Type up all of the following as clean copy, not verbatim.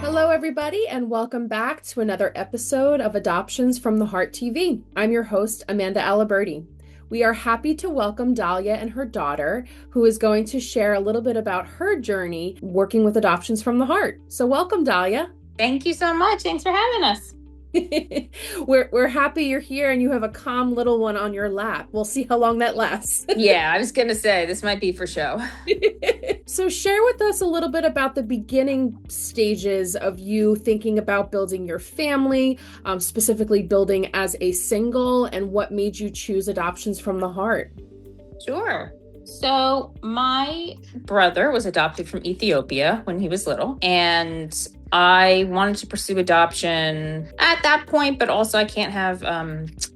Hello, everybody, and welcome back to another episode of Adoptions from the Heart TV. I'm your host, Amanda Aliberti. We are happy to welcome Dahlia and her daughter, who is going to share a little bit about her journey working with Adoptions from the Heart. So welcome, Dahlia. Thank you so much. Thanks for having us. We're happy you're here and you have a calm little one on your lap. We'll see how long that lasts. Yeah, I was going to say this might be for show. So share with us a little bit about the beginning stages of you thinking about building your family, specifically building as a single, and what made you choose Adoptions from the Heart. Sure. So my brother was adopted from Ethiopia when he was little, and I wanted to pursue adoption at that point, but also I can't have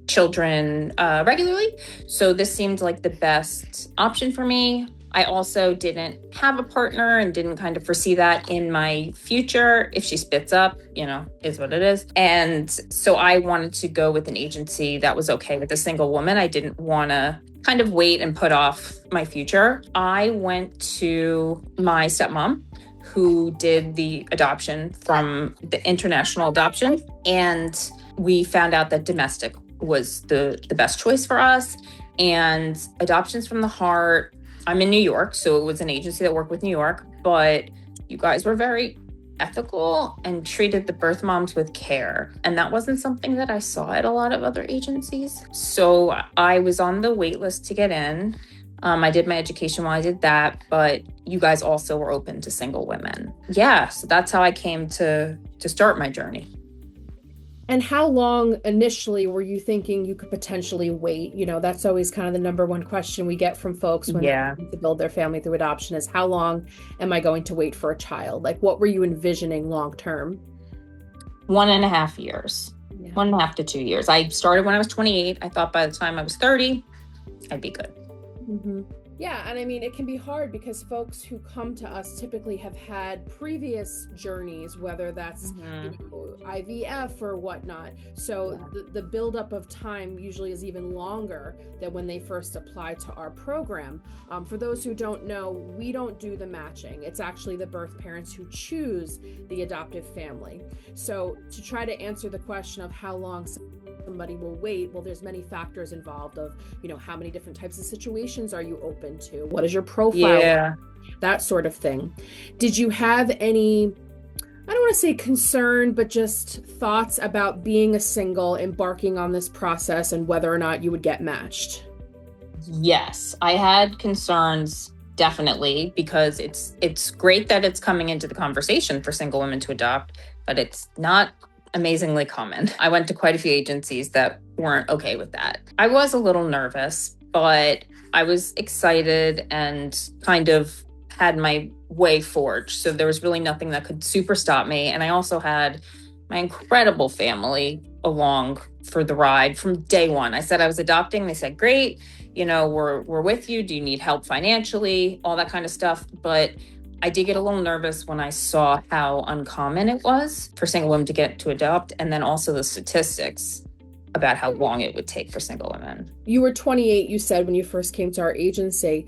children regularly. So this seemed like the best option for me. I also didn't have a partner and didn't kind of foresee that in my future. If she spits up, is what it is. And so I wanted to go with an agency that was okay with a single woman. I didn't want to kind of wait and put off my future. I went to my stepmom, who did the adoption from the international adoption. And we found out that domestic was the best choice for us. And Adoptions from the Heart, I'm in New York, so it was an agency that worked with New York, but you guys were very ethical and treated the birth moms with care. And that wasn't something that I saw at a lot of other agencies. So I was on the wait list to get in. I did my education while I did that, but you guys also were open to single women. Yeah, so that's how I came to start my journey. And how long initially were you thinking you could potentially wait? That's always kind of the number one question we get from folks when they want to build their family through adoption is, how long am I going to wait for a child? Like, what were you envisioning long term? 1.5 years, 1.5 to 2 years. I started when I was 28. I thought by the time I was 30, I'd be good. Mm-hmm. Yeah, and I mean, it can be hard because folks who come to us typically have had previous journeys, whether that's IVF or whatnot. So the buildup of time usually is even longer than when they first apply to our program. For those who don't know, we don't do the matching. It's actually the birth parents who choose the adoptive family. So to try to answer the question of how long somebody will wait, well, there's many factors involved of, how many different types of situations are you open to? What is your profile? That sort of thing. Did you have any, I don't want to say concern, but just thoughts about being a single, embarking on this process, and whether or not you would get matched? Yes, I had concerns, definitely, because it's great that it's coming into the conversation for single women to adopt, but it's not amazingly common. I went to quite a few agencies that weren't okay with that. I was a little nervous, but I was excited and kind of had my way forged. So there was really nothing that could super stop me. And I also had my incredible family along for the ride from day one. I said I was adopting. They said, great, we're with you. Do you need help financially? All that kind of stuff. But I did get a little nervous when I saw how uncommon it was for single women to get to adopt, and then also the statistics about how long it would take for single women. You were 28, you said, when you first came to our agency.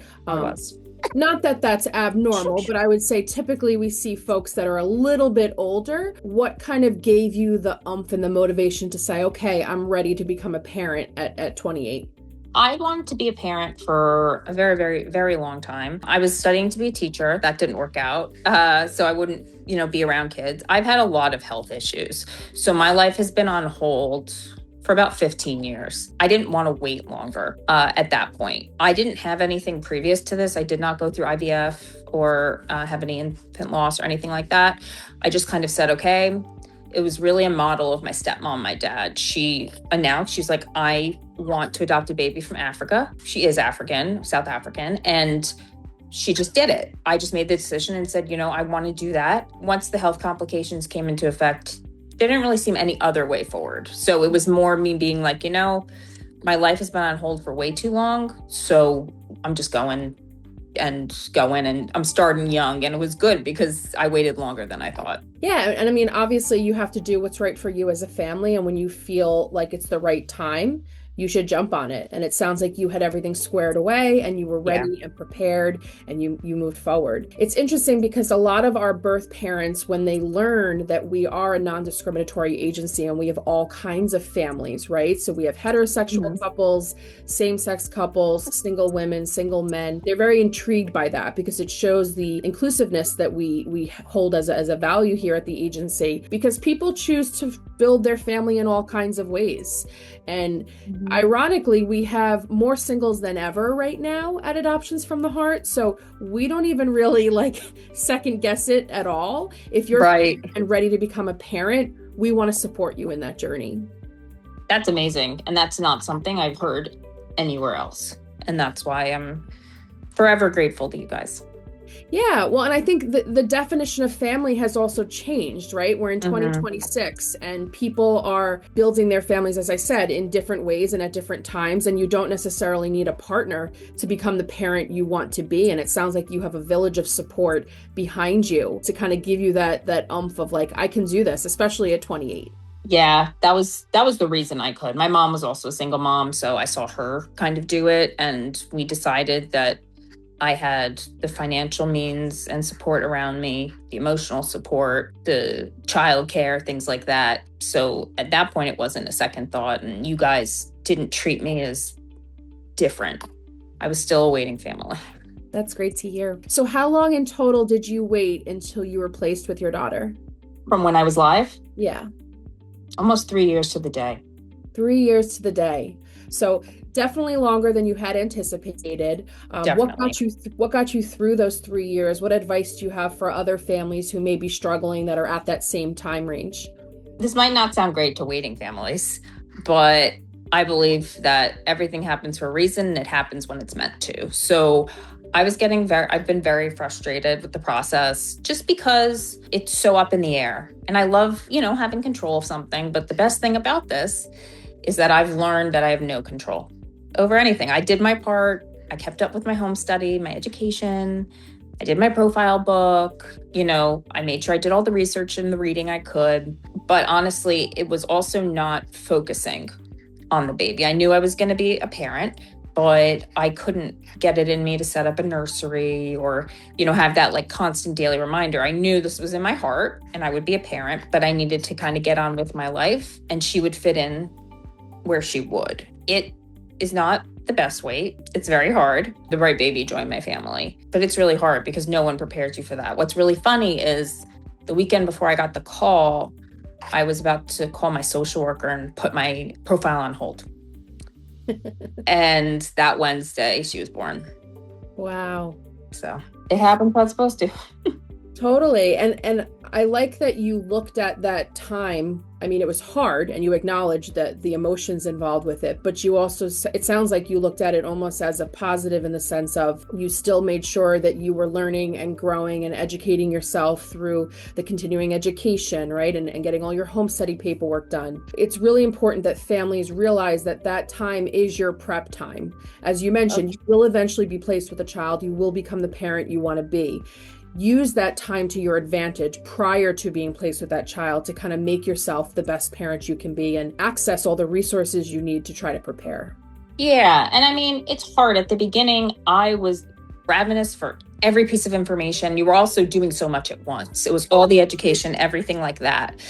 Not that that's abnormal, but I would say typically we see folks that are a little bit older. What kind of gave you the oomph and the motivation to say, okay, I'm ready to become a parent at 28? I wanted to be a parent for a very, very, very long time. I was studying to be a teacher. That didn't work out. So I wouldn't, be around kids. I've had a lot of health issues. So my life has been on hold for about 15 years. I didn't want to wait longer at that point. I didn't have anything previous to this. I did not go through IVF or have any infant loss or anything like that. I just kind of said, okay. It was really a model of my stepmom, my dad. She announced, she's like, I want to adopt a baby from Africa. She is African, South African, and she just did it. I just made the decision and said, I want to do that. Once the health complications came into effect, there didn't really seem any other way forward. So it was more me being like, my life has been on hold for way too long. So I'm just going and I'm starting young, and it was good because I waited longer than I thought. Yeah. And I mean, obviously you have to do what's right for you as a family. And when you feel like it's the right time, you should jump on it. And it sounds like you had everything squared away and you were Yeah. ready and prepared and you moved forward. It's interesting because a lot of our birth parents, when they learn that we are a non-discriminatory agency and we have all kinds of families, right? So we have heterosexual couples, same-sex couples, single women, single men. They're very intrigued by that because it shows the inclusiveness that we hold as a value here at the agency, because people choose to build their family in all kinds of ways. And ironically, we have more singles than ever right now at Adoptions from the Heart. So we don't even really like second guess it at all. If you're right and ready to become a parent, we want to support you in that journey. That's amazing. And that's not something I've heard anywhere else. And that's why I'm forever grateful to you guys. Yeah, well, and I think the definition of family has also changed, right? We're in 2026 and people are building their families, as I said, in different ways and at different times. And you don't necessarily need a partner to become the parent you want to be. And it sounds like you have a village of support behind you to kind of give you that oomph of like, I can do this, especially at 28. Yeah, that was the reason I could. My mom was also a single mom, so I saw her kind of do it. And we decided that I had the financial means and support around me, the emotional support, the childcare, things like that. So at that point, it wasn't a second thought. And you guys didn't treat me as different. I was still a waiting family. That's great to hear. So how long in total did you wait until you were placed with your daughter? From when I was live? Yeah. Almost 3 years to the day. 3 years to the day. So definitely longer than you had anticipated. What got you through those 3 years? What advice do you have for other families who may be struggling that are at that same time range? This might not sound great to waiting families, but I believe that everything happens for a reason and it happens when it's meant to. So I've been very frustrated with the process just because it's so up in the air. And I love, having control of something. But the best thing about this is that I've learned that I have no control over anything. I did my part. I kept up with my home study, my education. I did my profile book. I made sure I did all the research and the reading I could. But honestly, it was also not focusing on the baby. I knew I was going to be a parent, but I couldn't get it in me to set up a nursery or, have that like constant daily reminder. I knew this was in my heart and I would be a parent, but I needed to kind of get on with my life and she would fit in where she would. It is not the best way. It's very hard. The right baby joined my family, but it's really hard because no one prepares you for that. What's really funny is the weekend before I got the call, I was about to call my social worker and put my profile on hold. And that Wednesday, she was born. Wow. So it happened how it's supposed to. Totally. And I like that you looked at that time. I mean, it was hard and you acknowledged that the emotions involved with it, but you also, it sounds like you looked at it almost as a positive in the sense of you still made sure that you were learning and growing and educating yourself through the continuing education, right? And getting all your home study paperwork done. It's really important that families realize that that time is your prep time. As you mentioned, you will eventually be placed with a child. You will become the parent you want to be. Use that time to your advantage prior to being placed with that child to kind of make yourself the best parent you can be and access all the resources you need to try to prepare. Yeah. And I mean, it's hard. At the beginning, I was ravenous for every piece of information. You were also doing so much at once. It was all the education, everything like that.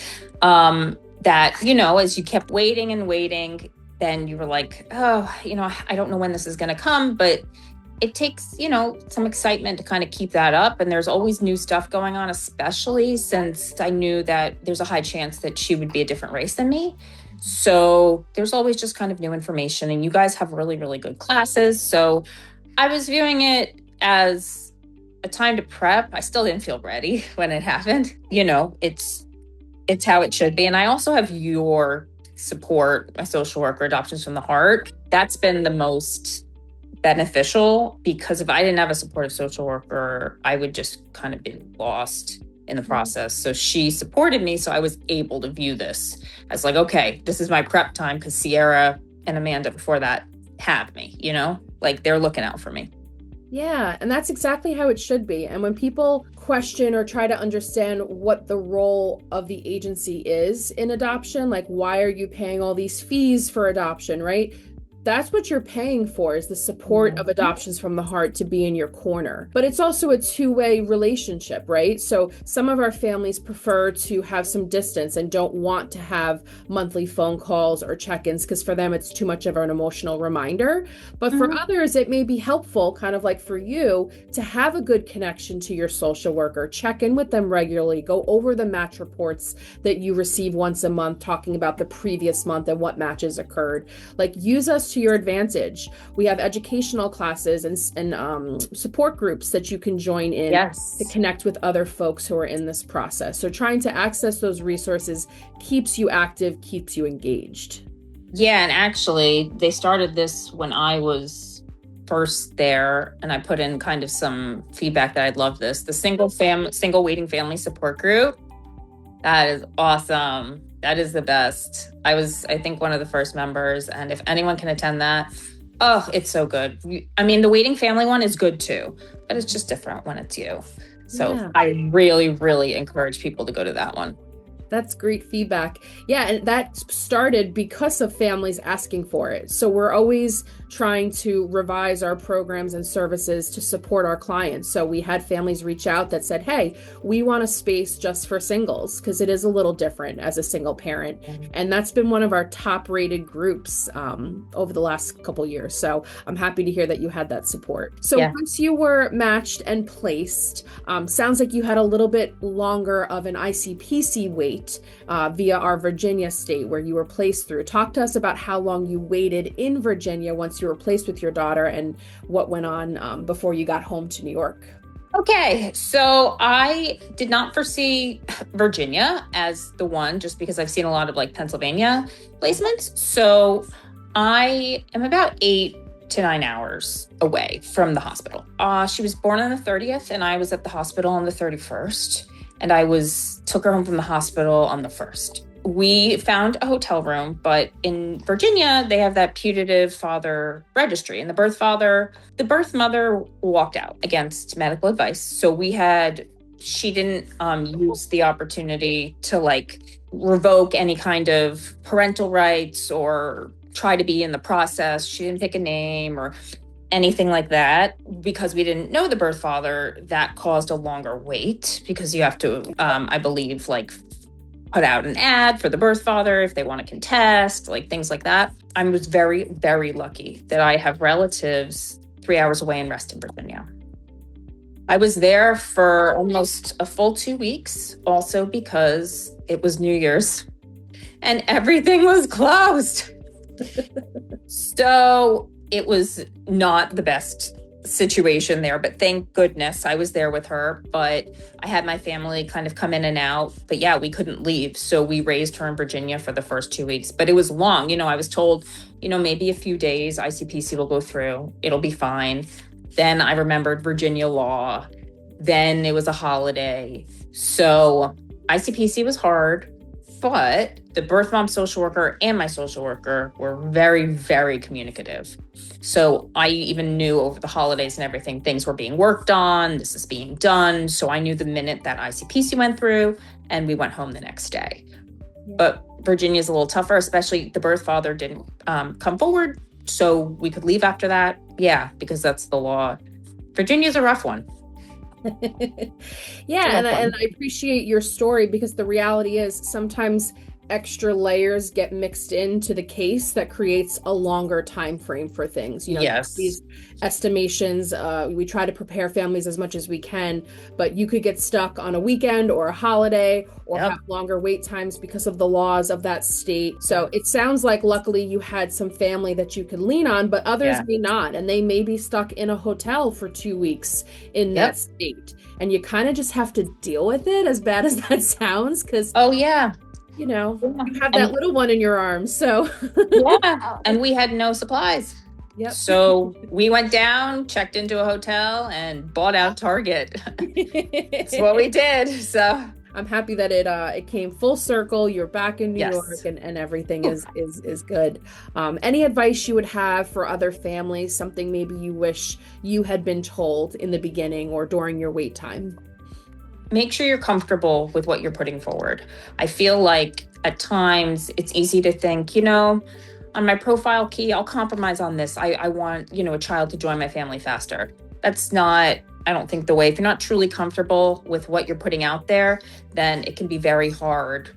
As you kept waiting and waiting, then you were like, I don't know when this is going to come, but it takes, some excitement to kind of keep that up. And there's always new stuff going on, especially since I knew that there's a high chance that she would be a different race than me. So there's always just kind of new information and you guys have really, really good classes. So I was viewing it as a time to prep. I still didn't feel ready when it happened. It's how it should be. And I also have your support, my social worker, Adoptions from the Heart. That's been the most beneficial because if I didn't have a supportive social worker, I would just kind of be lost in the process. So she supported me. So I was able to view this as like, okay, this is my prep time because Sierra and Amanda before that have me, like they're looking out for me. Yeah, and that's exactly how it should be. And when people question or try to understand what the role of the agency is in adoption, like why are you paying all these fees for adoption, right? That's what you're paying for, is the support of Adoptions from the Heart to be in your corner. But it's also a two-way relationship, right? So some of our families prefer to have some distance and don't want to have monthly phone calls or check-ins because for them it's too much of an emotional reminder. But for others, it may be helpful, kind of like for you, to have a good connection to your social worker, check in with them regularly, go over the match reports that you receive once a month, talking about the previous month and what matches occurred. Like, use us to your advantage. We have educational classes and support groups that you can join in to connect with other folks who are in this process. So trying to access those resources keeps you active, keeps you engaged. Yeah, and actually they started this when I was first there, and I put in kind of some feedback that I'd love this. The single waiting family support group. That is awesome. That is the best. I was, I think, one of the first members, and if anyone can attend that, oh, it's so good. I mean, the waiting family one is good too, but it's just different when it's you. So I really, really encourage people to go to that one. That's great feedback. Yeah, and that started because of families asking for it. So we're always trying to revise our programs and services to support our clients. So we had families reach out that said, hey, we want a space just for singles, because it is a little different as a single parent. And that's been one of our top rated groups over the last couple years. So I'm happy to hear that you had that support. So once you were matched and placed, sounds like you had a little bit longer of an ICPC wait via our Virginia state where you were placed through. Talk to us about how long you waited in Virginia once you were placed with your daughter and what went on before you got home to New York. Okay, so I did not foresee Virginia as the one, just because I've seen a lot of like Pennsylvania placements. So I am about 8 to 9 hours away from the hospital. She was born on the 30th and I was at the hospital on the 31st. And I took her home from the hospital on the 1st. We found a hotel room, but in Virginia, they have that putative father registry. And the birth mother walked out against medical advice. So she didn't use the opportunity to like revoke any kind of parental rights or try to be in the process. She didn't pick a name or anything like that. Because we didn't know the birth father, that caused a longer wait, because you have to, I believe, like put out an ad for the birth father if they want to contest, like things like that. I was very, very lucky that I have relatives 3 hours away in Reston, Virginia. I was there for almost a full 2 weeks, also because it was New Year's and everything was closed. So it was not the best situation there, but thank goodness I was there with her. But I had my family kind of come in and out, but yeah, we couldn't leave. So we raised her in Virginia for the first 2 weeks, but it was long. I was told, maybe a few days, ICPC will go through, it'll be fine. Then I remembered Virginia law. Then it was a holiday. So ICPC was hard, but the birth mom social worker and my social worker were very, very communicative. So I even knew over the holidays and everything, things were being worked on, this is being done. So I knew the minute that ICPC went through, and we went home the next day. But Virginia's a little tougher, especially the birth father didn't come forward. So we could leave after that. Yeah, because that's the law. Virginia's a rough one. Yeah, and I appreciate your story, because the reality is sometimes extra layers get mixed into the case that creates a longer time frame for things. These estimations, we try to prepare families as much as we can, but you could get stuck on a weekend or a holiday or have longer wait times because of the laws of that state. So it sounds like luckily you had some family that you could lean on, but others may not, and they may be stuck in a hotel for 2 weeks in that state. And you kind of just have to deal with it, as bad as that sounds, because you have that little one in your arms. So and we had no supplies. So we went down, checked into a hotel, and bought out Target. That's what we did. So I'm happy that it came full circle. You're back in New York, and everything is good. Any advice you would have for other families? Something maybe you wish you had been told in the beginning or during your wait time? Make sure you're comfortable with what you're putting forward. I feel like at times it's easy to think, on my profile key, I'll compromise on this. I want, a child to join my family faster. That's not, I don't think, the way. If you're not truly comfortable with what you're putting out there, then it can be very hard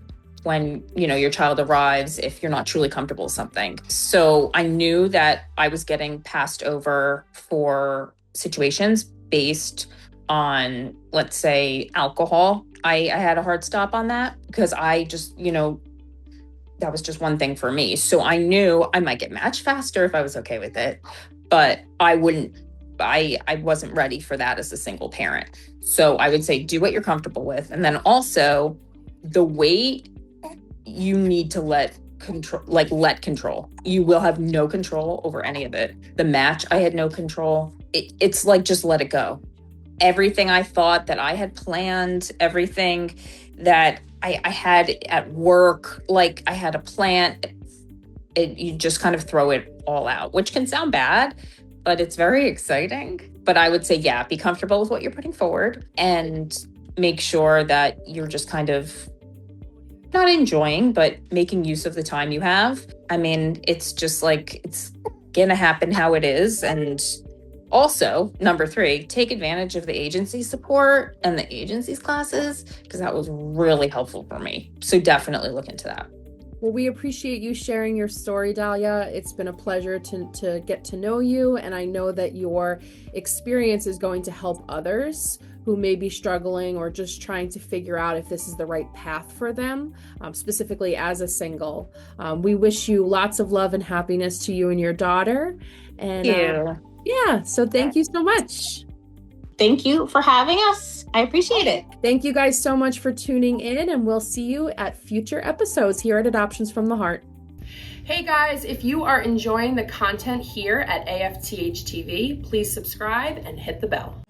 when, your child arrives if you're not truly comfortable with something. So I knew that I was getting passed over for situations based on, let's say, alcohol. I had a hard stop on that because I just, that was just one thing for me. So I knew I might get matched faster if I was okay with it, but I wasn't ready for that as a single parent. So I would say do what you're comfortable with. And then also the weight, you need to let control. You will have no control over any of it. The match, I had no control. It's like, just let it go. Everything I thought that I had planned, everything that I had at work, like I had a plan, you just kind of throw it all out, which can sound bad, but it's very exciting. But I would say, yeah, be comfortable with what you're putting forward and make sure that you're just kind of not enjoying, but making use of the time you have. I mean, it's just like, it's gonna happen how it is. And also, number 3, take advantage of the agency support and the agency's classes, because that was really helpful for me. So definitely look into that. Well, we appreciate you sharing your story, Dahlia. It's been a pleasure to get to know you, and I know that your experience is going to help others who may be struggling or just trying to figure out if this is the right path for them, specifically as a single. We wish you lots of love and happiness to you and your daughter. And so thank you so much. Thank you for having us. I appreciate it. Thank you guys so much for tuning in, and we'll see you at future episodes here at Adoptions from the Heart. Hey guys, if you are enjoying the content here at AFTHtv, please subscribe and hit the bell.